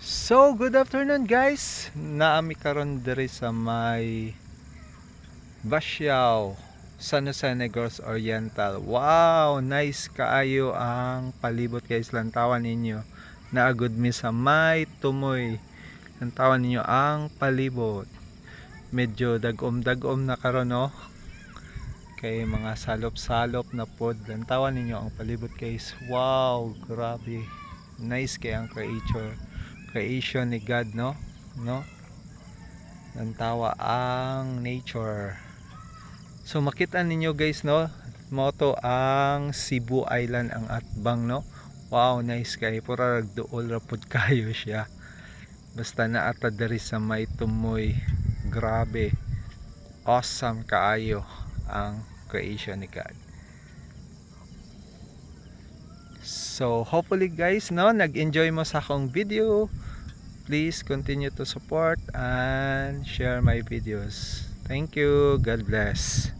So, good afternoon guys. Naami karon diri sa may Basyaw, San Jose Negros Oriental. Wow, nice kaayo ang palibot guys. Lantawan ninyo. Naagud mi sa may tumoy. Lantawan ninyo ang palibot. Medyo dagom-dagom na karon no. Kay mga salop-salop na pod. Lantawan ninyo ang palibot guys. Wow, grabe. Nice kay ang creation ni God no nantawa ang nature. So makita ninyo guys no, moto ang Cebu Island ang atbang no. Wow, nice kay pura ragduol ra pud kayo siya. Basta naata diri sa may tumoy. Grabe. Awesome kaayo ang creation ni God. So hopefully guys no, nag-enjoy mo sa akong video. Please continue to support and share my videos. Thank you. God bless.